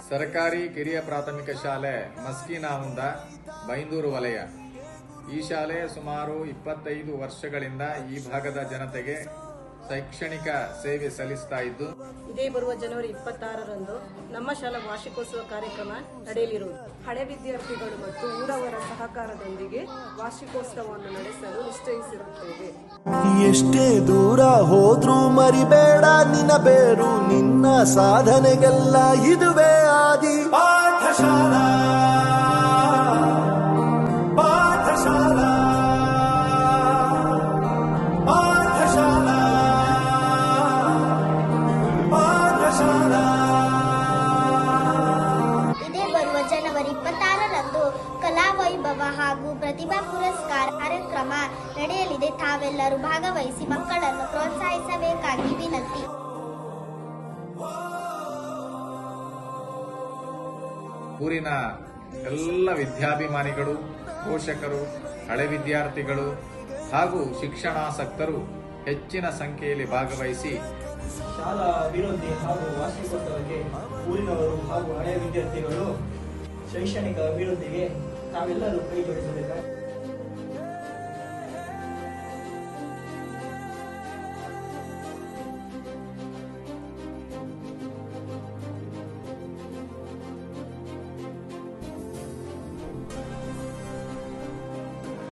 ಸರ್ಕಾರಿ ಕಿರಿಯ ಪ್ರಾಥಮಿಕ ಶಾಲೆ ಮಸ್ಕಿನಾಹುಂದ ಬೈಂದೂರು ವಲಯ. ಈ ಶಾಲೆ ಸುಮಾರು 25 ವರ್ಷಗಳಿಂದ ಈ ಭಾಗದ ಜನತೆಗೆ ಶೈಕ್ಷಣಿಕ ಸೇವೆ ಸಲ್ಲಿಸ್ತಾ ಇದ್ದು, ಇದೇ ಬರುವ ಜನವರಿ 26ರಂದು ನಮ್ಮ ಶಾಲಾ ವಾರ್ಷಿಕೋತ್ಸವ ಕಾರ್ಯಕ್ರಮ ನಡೆಯಲಿರುವುದು. ಹಳೆ ವಿದ್ಯಾರ್ಥಿಗಳು ಮತ್ತು ಊರವರ ಸಹಕಾರದೊಂದಿಗೆ ವಾರ್ಷಿಕೋತ್ಸವವನ್ನು ನಡೆಸಲು ನಿಶ್ಚಯಿಸಿರುತ್ತೇವೆ. ಎಷ್ಟೇ ದೂರ ಹೋದ್ರೂ ಮರಿಬೇಡ ನಿನ್ನ ಬೇರು, ನಿನ್ನ ಸಾಧನೆಗೆಲ್ಲ ಇದುವೇ ಆದಿ. ಪಾಠಶಾಲಾ ಪಾಠಶಾಲಾ ಪಾಠಶಾಲಾ ಪಾಠಶಾಲಾ. ಇದೇ ಬರುವ ಜನವರಿ 26ರಂದು ಕಲಾ ವೈಭವ ಹಾಗೂ ಪ್ರತಿಭಾ ಪುರಸ್ಕಾರ ಕಾರ್ಯಕ್ರಮ ನಡೆಯಲಿದೆ. ತಾವೆಲ್ಲರೂ ಭಾಗವಹಿಸಿ ಮಕ್ಕಳನ್ನು ಪ್ರೋತ್ಸಾಹಿಸಬೇಕಾಗಿ ವಿನಂತಿ. ಊರಿನ ಎಲ್ಲ ವಿದ್ಯಾಭಿಮಾನಿಗಳು, ಪೋಷಕರು, ಹಳೆ ವಿದ್ಯಾರ್ಥಿಗಳು ಹಾಗೂ ಶಿಕ್ಷಣಾಸಕ್ತರು ಹೆಚ್ಚಿನ ಸಂಖ್ಯೆಯಲ್ಲಿ ಭಾಗವಹಿಸಿ ಶಾಲಾ ಅಭಿವೃದ್ಧಿ ಹಾಗೂ ವಾರ್ಷಿಕೋತ್ಸವಕ್ಕೆ ಊರಿನವರು ಹಾಗೂ ಹಳೆಯ ವಿದ್ಯಾರ್ಥಿಗಳು ಶೈಕ್ಷಣಿಕ ಅಭಿವೃದ್ಧಿಗೆ ತಾವೆಲ್ಲರೂ ಕೈ ಜೋಡಿಸಬೇಕಾಗಿದೆ.